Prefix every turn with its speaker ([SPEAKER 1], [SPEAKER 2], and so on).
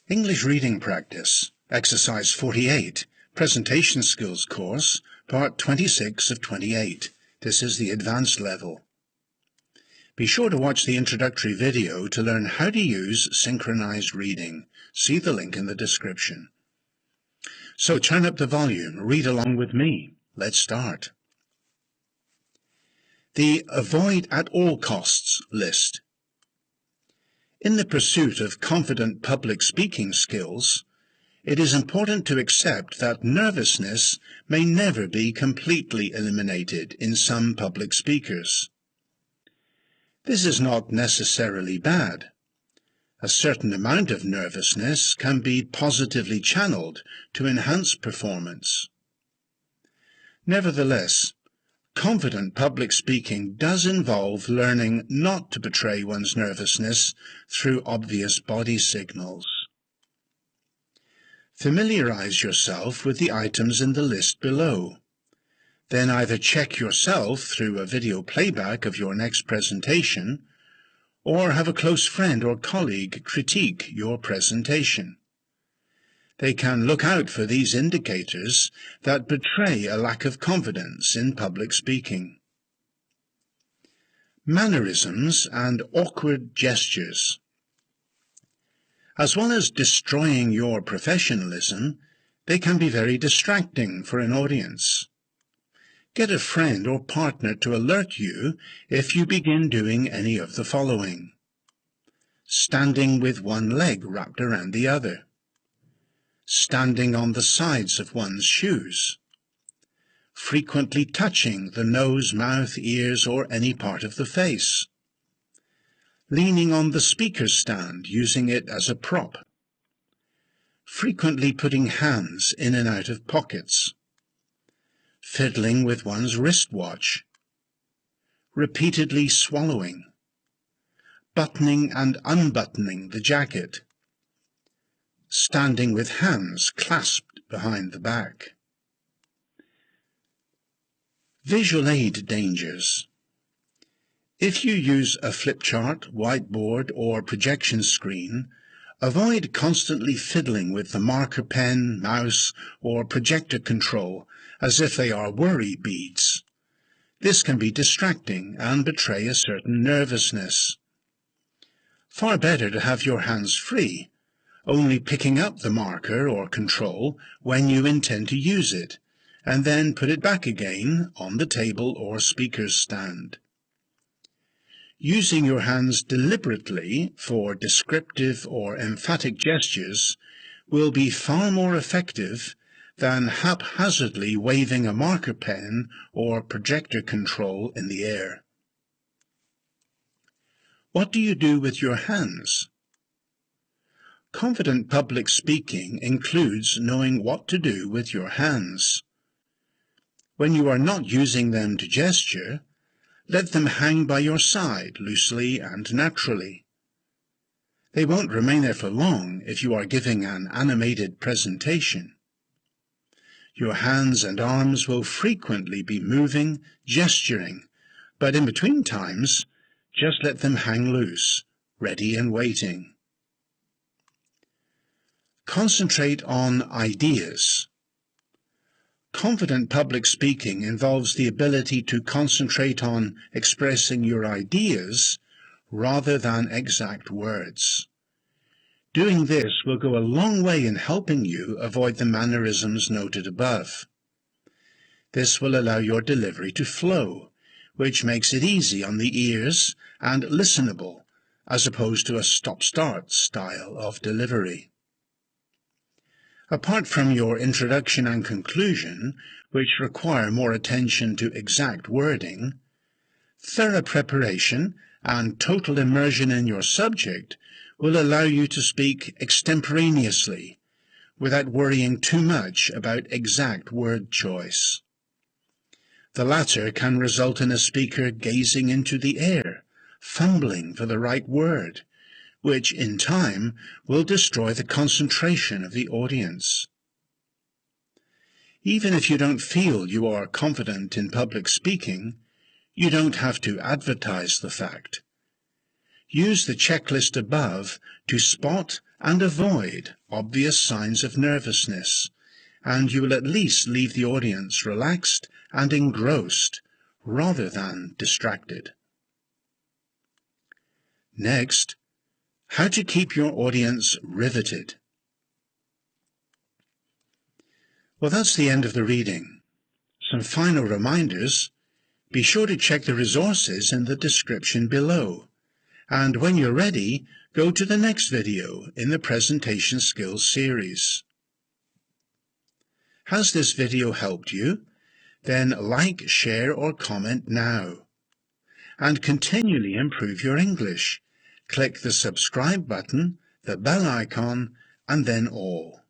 [SPEAKER 1] English Reading Practice, Exercise 48, Presentation Skills Course, Part 26 of 28. This is the advanced level. Be sure to watch the introductory video to learn how to use synchronized reading. See the link in the description. So turn up the volume, read along with me. Let's start. The Avoid at all costs list. In the pursuit of confident public speaking skills, it is important to accept that nervousness may never be completely eliminated in some public speakers. This is not necessarily bad. A certain amount of nervousness can be positively channeled to enhance performance. Nevertheless, confident public speaking does involve learning not to betray one's nervousness through obvious body signals. Familiarize yourself with the items in the list below. Then either check yourself through a video playback of your next presentation, or have a close friend or colleague critique your presentation. They can look out for these indicators that betray a lack of confidence in public speaking. Mannerisms and awkward gestures. As well as destroying your professionalism, they can be very distracting for an audience. Get a friend or partner to alert you if you begin doing any of the following: standing with one leg wrapped around the other, standing on the sides of one's shoes, frequently touching the nose, mouth, ears, or any part of the face, leaning on the speaker stand, using it as a prop, frequently putting hands in and out of pockets, fiddling with one's wristwatch, repeatedly swallowing, buttoning and unbuttoning the jacket, standing with hands clasped behind the back. Visual aid dangers. If you use a flip chart, whiteboard, or projection screen, avoid constantly fiddling with the marker pen, mouse, or projector control as if they are worry beads. This can be distracting and betray a certain nervousness. Far better to have your hands free, only picking up the marker or control when you intend to use it, and then put it back again on the table or speaker's stand. Using your hands deliberately for descriptive or emphatic gestures will be far more effective than haphazardly waving a marker pen or projector control in the air. What do you do with your hands? Confident public speaking includes knowing what to do with your hands. When you are not using them to gesture, let them hang by your side loosely and naturally. They won't remain there for long if you are giving an animated presentation. Your hands and arms will frequently be moving, gesturing, but in between times, just let them hang loose, ready and waiting. Concentrate on ideas. Confident public speaking involves the ability to concentrate on expressing your ideas rather than exact words. Doing this will go a long way in helping you avoid the mannerisms noted above. This will allow your delivery to flow, which makes it easy on the ears and listenable, as opposed to a stop-start style of delivery. Apart from your introduction and conclusion, which require more attention to exact wording, thorough preparation and total immersion in your subject will allow you to speak extemporaneously, without worrying too much about exact word choice. The latter can result in a speaker gazing into the air, fumbling for the right word, which in time will destroy the concentration of the audience. Even if you don't feel you are confident in public speaking, you don't have to advertise the fact. Use the checklist above to spot and avoid obvious signs of nervousness, and you will at least leave the audience relaxed and engrossed rather than distracted. Next, how to keep your audience riveted. Well, that's the end of the reading. Some final reminders. Be sure to check the resources in the description below. And when you're ready, go to the next video in the Presentation Skills series. Has this video helped you? Then like, share or comment now. And continually improve your English. Click the subscribe button, the bell icon, and then all.